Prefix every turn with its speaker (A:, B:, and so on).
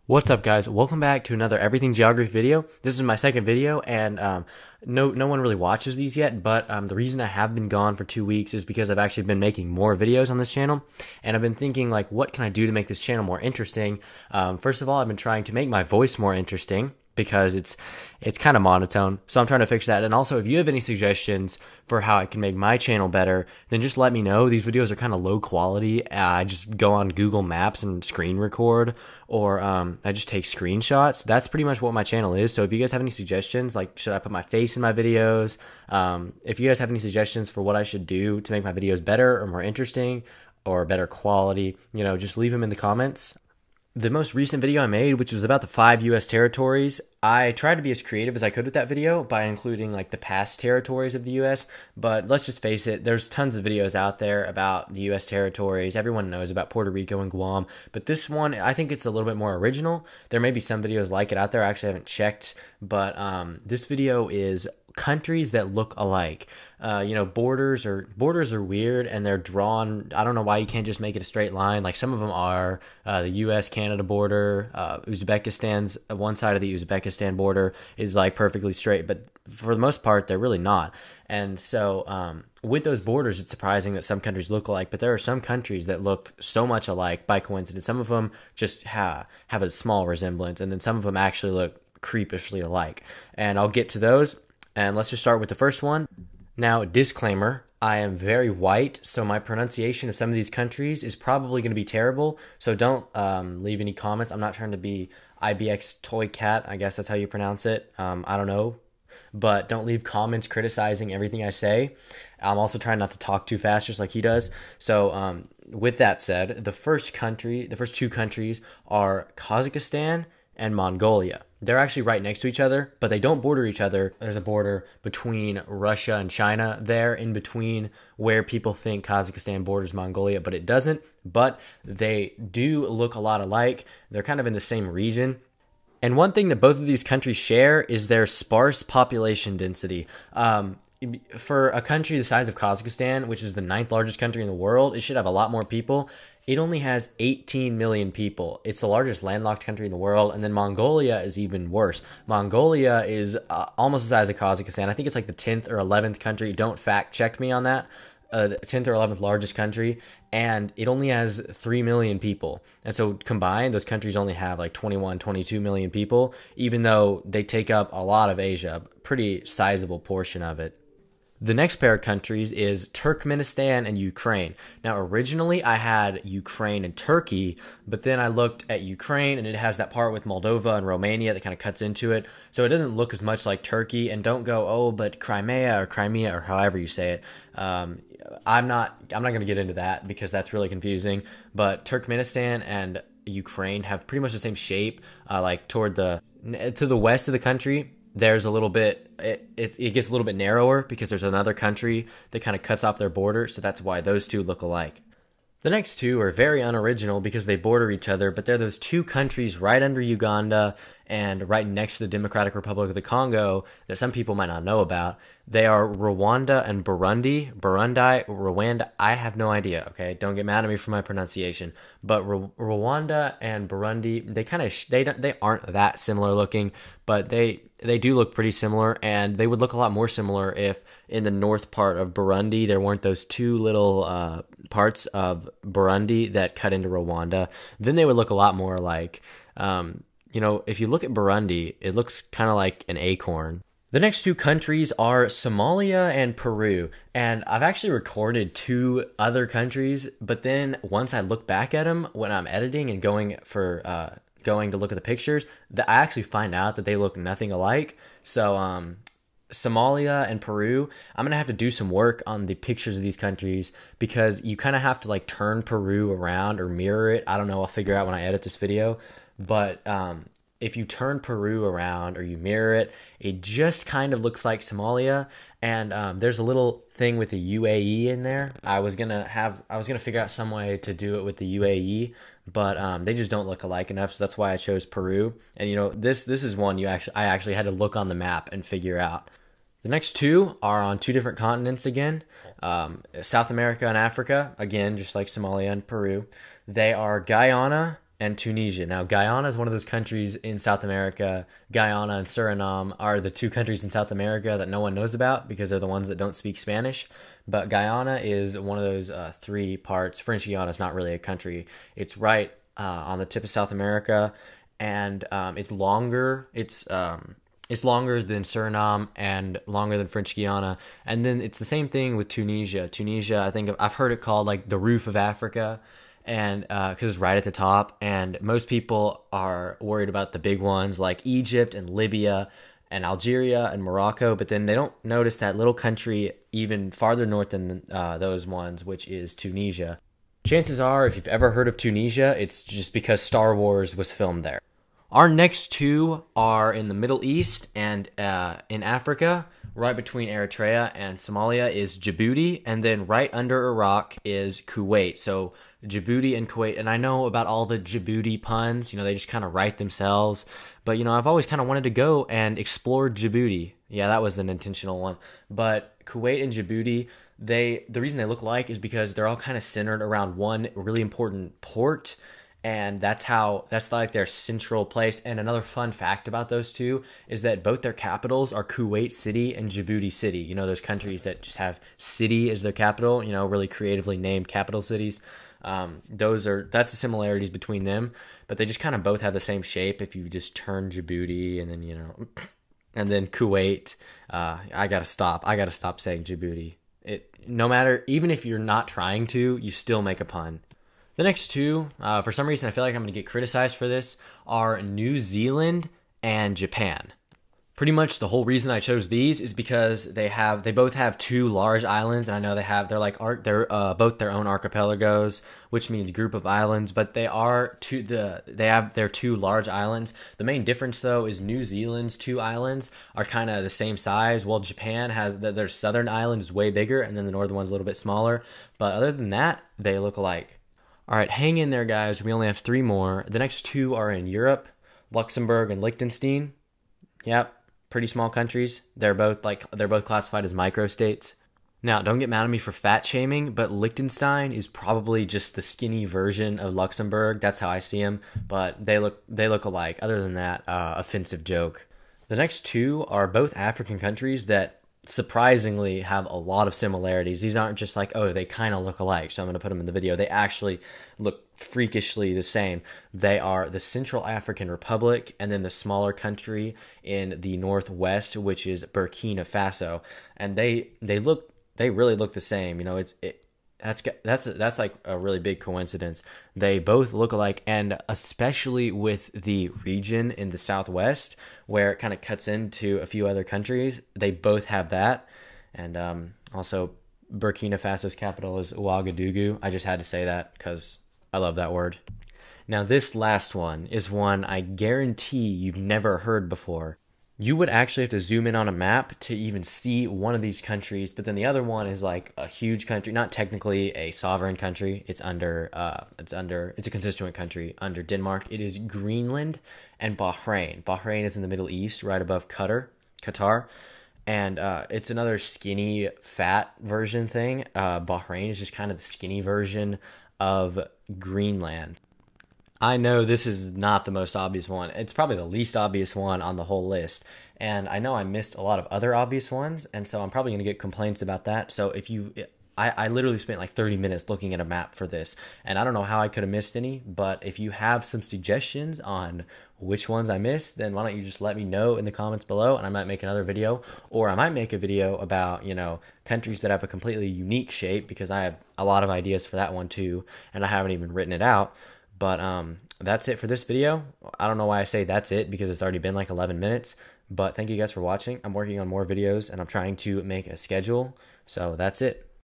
A: What's up, guys? Welcome back to another Everything Geography video. This is my second video, and no one really watches these yet, but the reason I have been gone for 2 weeks is because I've actually been making more videos on this channel, and I've been thinking, like, what can I do to make this channel more interesting? First of all, I've been trying to make my voice more interesting, because it's kind of monotone, so I'm trying to fix that. And also, if you have any suggestions for how I can make my channel better, then just let me know. These videos are kind of low quality. I just go on Google Maps and screen record, or I just take screenshots. That's pretty much what my channel is. So if you guys have any suggestions, like should I put my face in my videos, if you guys have any suggestions for what I should do to make my videos better or more interesting or better quality, just leave them in the comments. The most recent video I made, which was about the 5 U.S. territories, I tried to be as creative as I could with that video by including like the past territories of the U.S., but let's just face it, there's tons of videos out there about the U.S. territories. Everyone knows about Puerto Rico and Guam, but this one, I think it's a little bit more original. There may be some videos like it out there. I actually haven't checked, but this video is countries that look alike. Borders are weird, and they're drawn. I don't know why you can't just make it a straight line. Like some of them are the U.S.-Canada border. Uzbekistan's one side of the Uzbekistan border is like perfectly straight, but for the most part, they're really not. And so with those borders, it's surprising that some countries look alike, but there are some countries that look so much alike by coincidence. Some of them just have a small resemblance, and then some of them actually look creepishly alike. And I'll get to those. And let's just start with the first one. Now, disclaimer, I am very white, so my pronunciation of some of these countries is probably going to be terrible, so don't leave any comments. I'm not trying to be IBX Toy Cat, I guess that's how you pronounce it. I don't know, but don't leave comments criticizing everything I say. I'm also trying not to talk too fast, just like he does. So with that said, the first two countries are Kazakhstan and Mongolia. They're actually right next to each other, but they don't border each other. There's a border between Russia and China there, in between where people think Kazakhstan borders Mongolia, but it doesn't. But they do look a lot alike. They're kind of in the same region. And one thing that both of these countries share is their sparse population density. For a country the size of Kazakhstan, which is the 9th largest country in the world, it should have a lot more people. It only has 18 million people. It's the largest landlocked country in the world, and then Mongolia is even worse. Mongolia is almost the size of Kazakhstan. I think it's like the 10th or 11th country. Don't fact check me on that. 10th or 11th largest country, and it only has 3 million people. And so combined, those countries only have like 21, 22 million people, even though they take up a lot of Asia, a pretty sizable portion of it. The next pair of countries is Turkmenistan and Ukraine. Now, originally I had Ukraine and Turkey, but then I looked at Ukraine and it has that part with Moldova and Romania that kind of cuts into it. So it doesn't look as much like Turkey. And don't go, oh, but Crimea or however you say it. I'm not going to get into that because that's really confusing. But Turkmenistan and Ukraine have pretty much the same shape, like to the west of the country. There's a little bit, it gets a little bit narrower because there's another country that kind of cuts off their border, so that's why those two look alike. The next two are very unoriginal because they border each other, but they're those two countries right under Uganda and right next to the Democratic Republic of the Congo that some people might not know about. They are Rwanda and Burundi. Rwanda, I have no idea, okay? Don't get mad at me for my pronunciation. But Rwanda and Burundi, they aren't that similar looking, but they do look pretty similar, and they would look a lot more similar if in the north part of Burundi there weren't those two little parts of Burundi that cut into Rwanda. Then they would look a lot more like, if you look at Burundi, it looks kind of like an acorn. The next two countries are Somalia and Peru, and I've actually recorded 2 other countries, but then once I look back at them when I'm editing and going to look at the pictures, I actually find out that they look nothing alike. So Somalia and Peru, I'm going to have to do some work on the pictures of these countries because you kind of have to like turn Peru around or mirror it. I don't know, I'll figure out when I edit this video. But if you turn Peru around or you mirror it, it just kind of looks like Somalia. And there's a little thing with the UAE in there. I was gonna figure out some way to do it with the UAE, but they just don't look alike enough. So that's why I chose Peru. And this is one I actually had to look on the map and figure out. The next two are on 2 different continents again. South America and Africa, again, just like Somalia and Peru. They are Guyana and Tunisia. Now, Guyana is one of those countries in South America. Guyana and Suriname are the two countries in South America that no one knows about because they're the ones that don't speak Spanish. But Guyana is one of those three parts. French Guiana is not really a country. It's right on the tip of South America, and it's longer. It's longer than Suriname and longer than French Guiana. And then it's the same thing with Tunisia. Tunisia, I think I've heard it called like the roof of Africa, and because it's right at the top. And most people are worried about the big ones like Egypt and Libya and Algeria and Morocco, but then they don't notice that little country even farther north than those ones, which is Tunisia. Chances are, if you've ever heard of Tunisia, it's just because Star Wars was filmed there. Our next two are in the Middle East and in Africa. Right between Eritrea and Somalia is Djibouti, and then right under Iraq is Kuwait. So Djibouti and Kuwait, and I know about all the Djibouti puns, they just kind of write themselves, but I've always kind of wanted to go and explore Djibouti. Yeah, that was an intentional one. But Kuwait and Djibouti, the reason they look alike is because they're all kind of centered around one really important port, and that's like their central place. And another fun fact about those two is that both their capitals are Kuwait City and Djibouti City. Those countries that just have city as their capital, really creatively named capital cities. That's the similarities between them, but they just kind of both have the same shape. If you just turn Djibouti and then, and then Kuwait, I gotta stop saying Djibouti. No matter, even if you're not trying to, you still make a pun. The next two, for some reason I feel like I'm going to get criticized for this, are New Zealand and Japan. Pretty much the whole reason I chose these is because they both have two large islands, and I know they're both their own archipelagos, which means group of islands, but they have their two large islands. The main difference though is New Zealand's two islands are kind of the same size, while Japan has their southern island is way bigger, and then the northern one's a little bit smaller. But other than that, they look alike. All right, hang in there, guys. We only have three more. The next two are in Europe, Luxembourg and Liechtenstein. Yep, pretty small countries. They're both classified as microstates. Now, don't get mad at me for fat shaming, but Liechtenstein is probably just the skinny version of Luxembourg. That's how I see them, but they look alike. Other than that, offensive joke. The next two are both African countries that surprisingly have a lot of similarities. These aren't just like, oh, they kind of look alike, so I'm going to put them in the video. They actually look freakishly the same. They are the Central African Republic and then the smaller country in the northwest, which is Burkina Faso. And they really look the same. That's like a really big coincidence. They both look alike, and especially with the region in the southwest where it kind of cuts into a few other countries, they both have that. And also Burkina Faso's capital is Ouagadougou. I just had to say that because I love that word. Now this last one is one I guarantee you've never heard before. You would actually have to zoom in on a map to even see one of these countries, but then the other one is like a huge country, not technically a sovereign country. It's a constituent country under Denmark. It is Greenland and Bahrain. Bahrain is in the Middle East, right above Qatar. And it's another skinny, fat version thing. Bahrain is just kind of the skinny version of Greenland. I know this is not the most obvious one. It's probably the least obvious one on the whole list. And I know I missed a lot of other obvious ones, and so I'm probably going to get complaints about that. So I literally spent like 30 minutes looking at a map for this, and I don't know how I could have missed any, but if you have some suggestions on which ones I missed, then why don't you just let me know in the comments below, and I might make another video, or I might make a video about, countries that have a completely unique shape, because I have a lot of ideas for that one too, and I haven't even written it out. But that's it for this video. I don't know why I say that's it, because it's already been like 11 minutes. But thank you guys for watching. I'm working on more videos, and I'm trying to make a schedule. So that's it.